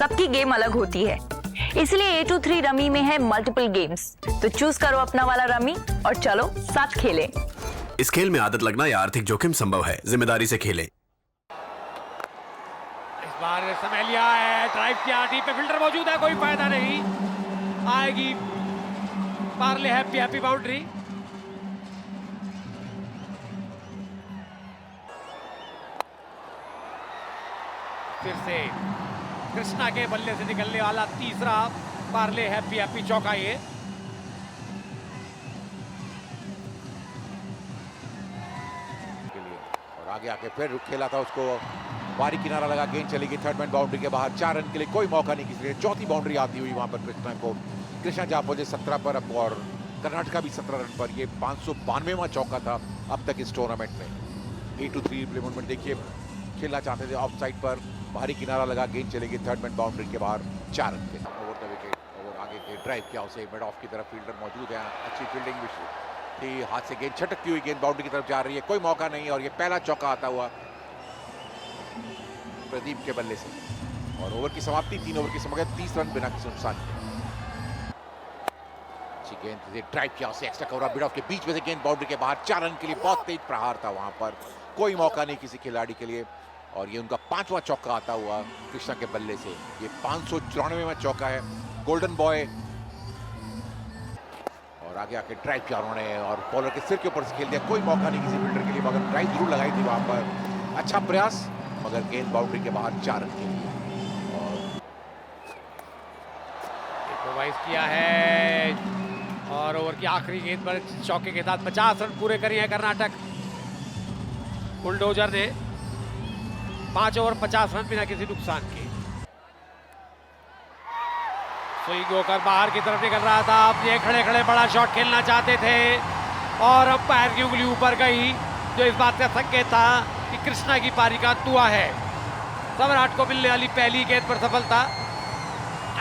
सबकी गेम अलग होती है, इसलिए A23 रमी में है मल्टीपल गेम्स। तो चूज करो अपना वाला रमी और चलो साथ खेलें। इस खेल में आदत लगना या आर्थिक जोखिम संभव है, जिम्मेदारी से खेलें। इस बार समय लिया है, ड्राइव किया, डी पे फील्डर मौजूद है, कोई फायदा नहीं। आएगी पार्ले हैप्पी बाउंड्री। फिर से कृष्णा के बल्ले से निकलने वाला तीसरा पार्ले हैप्पी चौका ये। और आगे आके फिर खेला था उसको, बारी किनारा लगा, गेंद चली गई थर्ड मैन बाउंड्री के बाहर। 4 रन के लिए कोई मौका नहीं किसी ने। चौथी बाउंड्री आती हुई वहां पर कृष्णा को। कृष्णा जा पहुंचे 17 पर अब, और कर्नाटका भी 17 रन पर। ये 592वां चौका था अब तक इस टूर्नामेंट में। A23 रिप्लेसमेंट देखिए, खेलना चाहते थे ऑफ साइड पर, बाहरी किनारा लगा, गेंद चलेगी थर्ड मैन बाउंड्री के बाहर 4 रन के। ओवर द विकेट, ओवर आगे के ड्राइव किया उसे, मिड ऑफ की तरफ फील्डर मौजूद है, अच्छी फील्डिंग भी थी। हाथ से गेंद छटकती हुई गेंद बाउंड्री की तरफ जा रही है, कोई मौका नहीं। और ये पहला चौका आता हुआ प्रदीप के बल्ले से। और ओवर की समाप्ति 3 ओवर की समाप्ति, 30 रन बिना किसी नुकसान के। अच्छी गेंद ड्राइव किया उसे, एक्स्ट्रा कवर मिड ऑफ के बीच में से गेंद बाउंड्री के बाहर 4 रन के लिए। बहुत तेज प्रहार था वहां पर, कोई मौका नहीं किसी खिलाड़ी के लिए। और ये उनका 5वां चौका आता हुआ कृष्णा के बल्ले से। ये 594वां चौका है। गोल्डन बॉय, और आगे आके ड्राइव किया उन्होंने और बॉलर के सिर के ऊपर से खेल दिया। कोई मौका नहीं किसी फील्डर के लिए, मगर ड्राइव जरूर लगाई थी वहां पर। अच्छा प्रयास, मगर गेंद बाउंड्री के बाहर 4 रन के लिए। इम्प्रोवाइज किया है और ओवर की आखिरी गेंद पर चौके के साथ 50 रन पूरे करे हैं कर्नाटक। बुलडोजर ने 5 ओवर 50 रन बिना किसी नुकसान के। स्विंग होकर बाहर की तरफ निकल रहा था। अब ये खड़े खड़े बड़ा शॉट खेलना चाहते थे और अब पैर की उंगली ऊपर गई, जो इस बात का संकेत था कि कृष्णा की पारी का दुआ है। सम्राट को मिलने वाली पहली गेंद पर सफलता।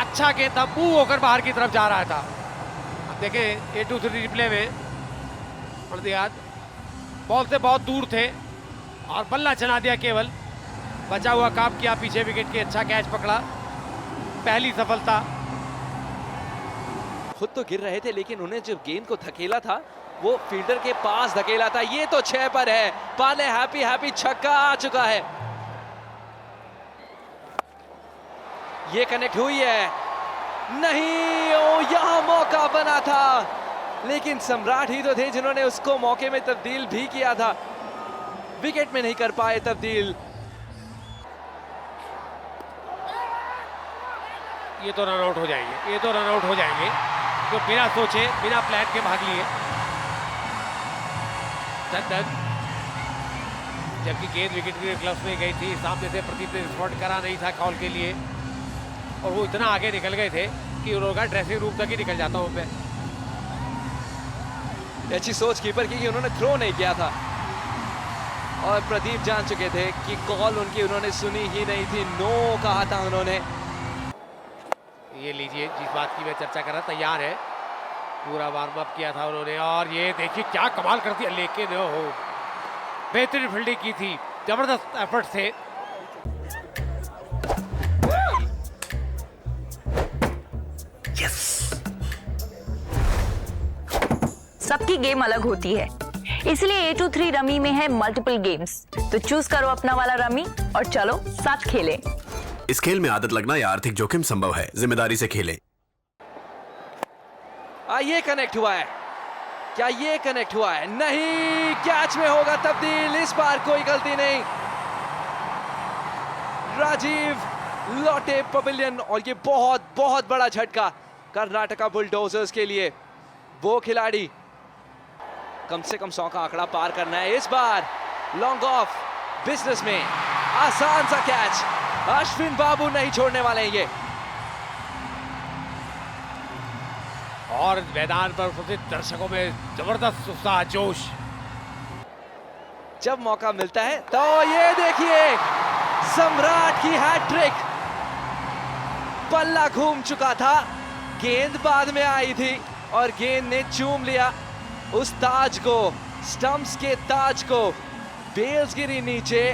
अच्छा गेंद था, मूव होकर बाहर की तरफ जा रहा था। अब देखें A23 रिप्ले में, बॉल से बहुत दूर थे और बल्ला चला दिया, केवल बचा हुआ काम किया पीछे विकेट के। अच्छा कैच पकड़ा, पहली सफलता। खुद तो गिर रहे थे, लेकिन उन्हें जब गेंद को धकेला था वो फील्डर के पास धकेला था। ये तो 6 पर है। पार्ले हैप्पी छक्का आ चुका है। ये कनेक्ट हुई है, नहीं, ओ यहां मौका बना था, लेकिन सम्राट ही तो थे जिन्होंने उसको मौके में तब्दील भी किया था। विकेट में नहीं कर पाए तब्दील। ये तो रन आउट हो जाएंगे, ये तो रन आउट हो जाएंगे, तो बिना सोचे बिना प्लान के भाग लिए। जबकि गेंद विकेट के ग्लव्स में गई थी, सामने से प्रदीप ने रिस्पॉन्ड करा नहीं था कॉल के लिए, और वो इतना आगे निकल गए थे कि उनका ड्रेसिंग रूम तक ही निकल जाता हूं मैं। अच्छी सोच कीपर की कि उन्होंने थ्रो नहीं किया था, और प्रदीप जान चुके थे कि कॉल उनकी उन्होंने सुनी ही नहीं थी। नो कहा था उन्होंने। ये लीजिए, जिस बात की मैं चर्चा कर रहा, तैयार है, पूरा वार्म अप किया था उन्होंने। और ये देखिए क्या कमाल कर दिया, लेकिन हो बेहतरीन फील्डिंग की थी, जबरदस्त एफर्ट थे। सबकी गेम अलग होती है, इसलिए A23 रमी में है मल्टीपल गेम्स। तो चूज करो अपना वाला रमी और चलो साथ खेलें। इस खेल में आदत लगना या आर्थिक जोखिम संभव है, जिम्मेदारी से खेलें। ये कनेक्ट हुआ है, क्या ये कनेक्ट हुआ है? नहीं, कैच में होगा तब्दील। इस बार कोई गलती नहीं। राजीव लौटे पवेलियन, और ये बहुत बहुत बड़ा झटका कर्नाटका बुलडोजर्स के लिए। वो खिलाड़ी कम से कम 100 का आंकड़ा पार करना है इस बार। लॉन्ग ऑफ बिजनेस में आसान सा कैच, अश्विन बाबू नहीं छोड़ने वाले हैं ये। और मैदान पर उपस्थित दर्शकों में जबरदस्त उत्साह, जोश। जब मौका मिलता है तो ये देखिए, सम्राट की हैट्रिक। बल्ला घूम चुका था, गेंद बाद में आई थी और गेंद ने चूम लिया उस ताज को, स्टंप्स के ताज को। बेल्स गिरी नीचे,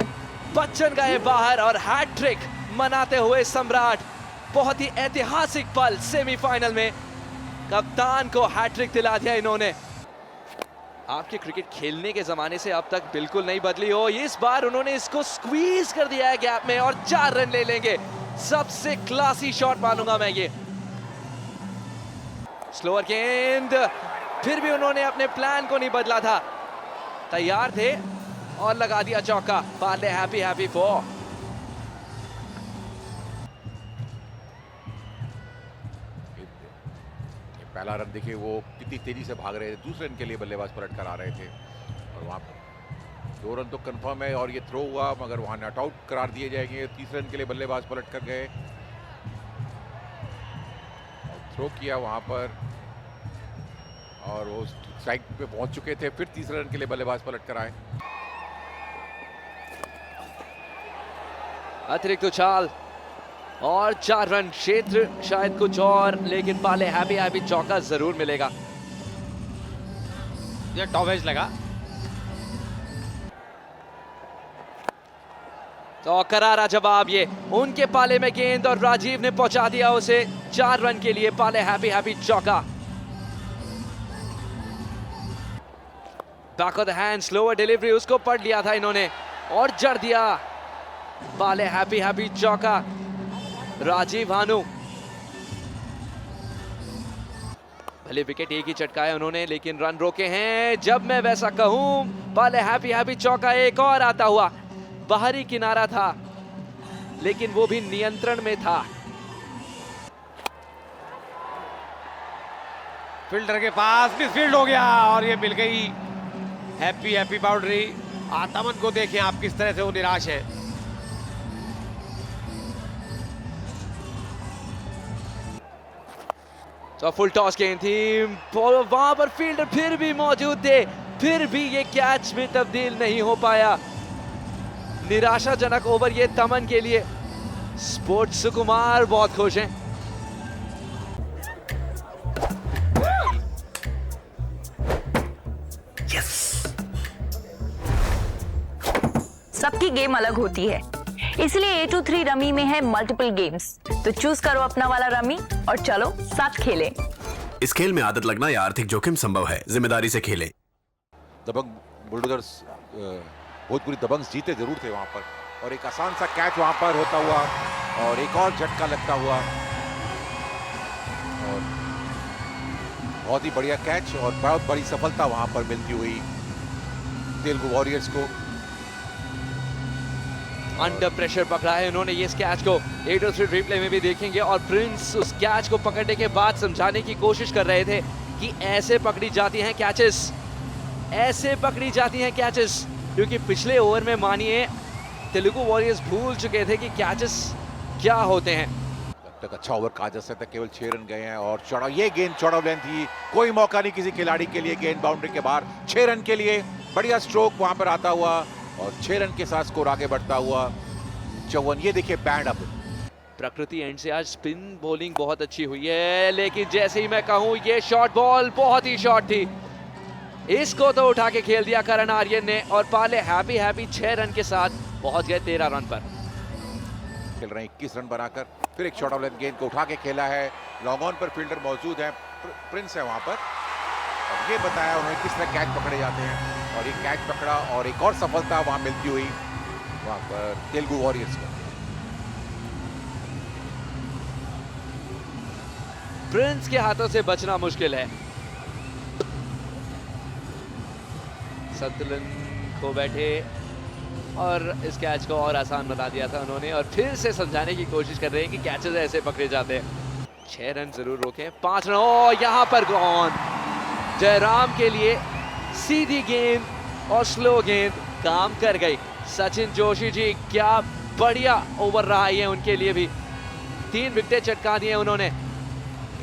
बच्चन गए बाहर और हैट्रिक मनाते हुए सम्राट बहुत ही ऐतिहासिक पल सेमीफाइनल में कप्तान को हैट्रिक दिला दिया इन्होंने। आपके क्रिकेट खेलने के जमाने से अब तक बिल्कुल नहीं बदली हो, इस बार उन्होंने इसको स्क्वीज कर दिया है गैप में और 4 रन ले लेंगे। सबसे क्लासी शॉट मानूंगा मैं ये। स्लोअर गेंद, फिर भी उन्होंने अपने प्लान को नहीं बदला था, तैयार थे और लगा दिया चौका। पार्ले हैप्पी 4। पहला रन देखिए वो कितनी तेजी से भाग रहे थे, दूसरे रन के लिए बल्लेबाज पलट कर आ रहे थे और वहां पर 2 रन तो कंफर्म है और ये थ्रो हुआ, मगर वहां नॉट आउट करार दिए जाएंगे। तीसरे रन के लिए बल्लेबाज पलट कर गए, थ्रो किया वहां पर और वो स्ट्राइक पे पहुंच चुके थे। फिर तीसरे रन के लिए बल्लेबाज पलट कर आए। अतिरिक्त उछाल और 4 रन। क्षेत्र शायद कुछ और, लेकिन पाले हैप्पी चौका जरूर मिलेगा। ये टॉवेज लगा तो करारा जवाब ये उनके पाले में गेंद और राजीव ने पहुंचा दिया उसे 4 रन के लिए। पाले हैप्पी चौका। Back of the hand slower delivery, उसको पढ़ लिया था इन्होंने और जड़ दिया। पाले हैप्पी चौका। राजीव भानु, भले विकेट एक ही चटकाया उन्होंने, लेकिन रन रोके हैं। जब मैं वैसा कहूं, पाले हैप्पी चौका एक और आता हुआ। बाहरी किनारा था, लेकिन वो भी नियंत्रण में था। फील्डर के पास मिसफील्ड हो गया और ये मिल गई हैप्पी बाउंड्री। आतमन को देखें आप किस तरह से वो निराश है। तो फुल टॉस गेंद थी, वहां पर फील्डर फिर भी मौजूद थे, फिर भी ये कैच में तब्दील नहीं हो पाया। निराशाजनक ओवर ये तमन के लिए। स्पोर्ट्स सुकुमार बहुत खुश हैं। सबकी गेम अलग होती है, इसलिए A23 रमी में है मल्टीपल गेम्स। तो चूज करो अपना वाला रमी और चलो साथ खेलें। इस खेल में आदत लगना या आर्थिक जोखिम संभव है, जिम्मेदारी से खेलें। दबंग बुलडोजर्स भोजपुरी दबंग्स जीते जरूर थे वहां पर, और एक आसान सा कैच वहां पर होता हुआ और एक और झटका लगता हुआ और बहुत ही बढ़िया कैच और बहुत बड़ी सफलता वहां पर मिलती हुई तेलुगु वॉरियर्स को। अंडर प्रेशर पकड़ा है उन्होंने ये इस कैच को। 803 रिप्ले में भी देखेंगे और प्रिंस उस कैच को पकड़ने के बाद समझाने की कोशिश कर रहे थे कि ऐसे पकड़ी जाती हैं कैचेस, ऐसे पकड़ी जाती हैं कैचेस। क्योंकि पिछले ओवर में मानिए तेलुगु वॉरियर्स भूल चुके थे कि कैचेस क्या होते हैं। अब तक अच्छा ओवर कहा जा सकता है, केवल 6 रन गए हैं और चौड़ा ये गेंद चौड़ा लेंथ थी, कोई मौका नहीं किसी खिलाड़ी के लिए। गेंद बाउंड्री के बाहर 6 रन के लिए बढ़िया स्ट्रोक वहां पर आता हुआ और 6 रन के साथ स्कोर आगे बढ़ता हुआ 54। ये देखिए बैंड अप। प्रकृति एंड से आज स्पिन बॉलिंग बहुत अच्छी हुई है, लेकिन जैसे ही मैं कहूं ये शॉर्ट बॉल बहुत ही शॉर्ट थी, इसको तो उठा के खेल दिया करण आर्यन ने और पाले हैप्पी 6 रन के साथ पहुंच गए 13 रन पर। खेल रहे हैं 21 रन बनाकर। फिर एक शॉर्ट ऑफ लेंथ गेंद को उठा के खेला है। लॉन्ग ऑन पर फील्डर मौजूद है, प्रिंस है वहां पर, और ये बताया उन्होंने किस तरह कैच पकड़े जाते हैं और ये कैच पकड़ा और एक और सफलता वहां मिलती हुई वहां पर तेलुगु वॉरियर्स को। प्रिंस के हाथों से बचना मुश्किल है। संतुलन खो बैठे और इस कैच को और आसान बना दिया था उन्होंने और फिर से समझाने की कोशिश कर रहे हैं कि कैचेस ऐसे पकड़े जाते हैं। 6 रन जरूर रोके, 5 रन। ओ यहां पर गॉन। जयराम के लिए सीधी गेंद और स्लो गेंद काम कर गई। सचिन जोशी जी क्या बढ़िया ओवर रहा है उनके लिए भी। 3 विकेटें चटका दिए उन्होंने।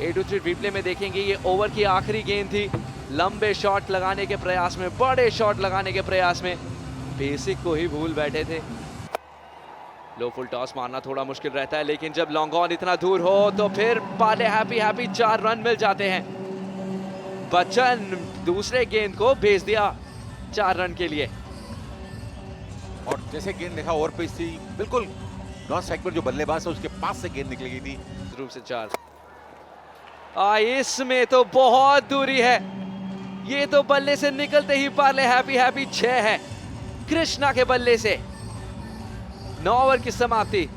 823 रिप्ले में देखेंगे ये ओवर की आखिरी गेंद थी। लंबे शॉट लगाने के प्रयास में, बड़े शॉट लगाने के प्रयास में बेसिक को ही भूल बैठे थे। लो फुल टॉस मारना थोड़ा मुश्किल रहता है, लेकिन जब लॉन्ग ऑन इतना दूर हो तो फिर पाले हैप्पी 4 रन मिल जाते हैं। बच्चन दूसरे गेंद को भेज दिया 4 रन के लिए। और जैसे गेंद देखा ओवर पेस थी, बिल्कुल नॉन स्ट्राइक पर जो बल्लेबाज है उसके पास से गेंद निकली गई थी। रूम से 4। इसमें तो बहुत दूरी है, ये तो बल्ले से निकलते ही पार्ले हैप्पी 6 है कृष्णा के बल्ले से। 9 ओवर की समाप्ति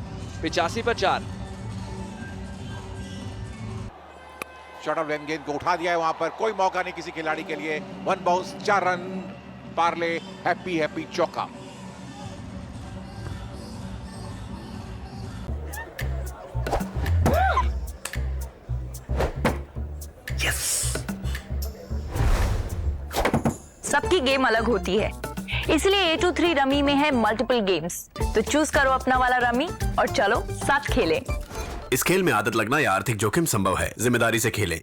85 पर 4। शॉट ऑफ लेंथ गेंद को उठा दिया है वहां पर, कोई मौका नहीं किसी खिलाड़ी के लिए। 1 बाउंस 4 रन, पार्ले हैप्पी चौका। सबकी गेम अलग होती है, इसलिए A23 रमी में है मल्टीपल गेम्स। तो चूज करो अपना वाला रमी और चलो साथ खेलें। इस खेल में आदत लगना या आर्थिक जोखिम संभव है, जिम्मेदारी से खेलें।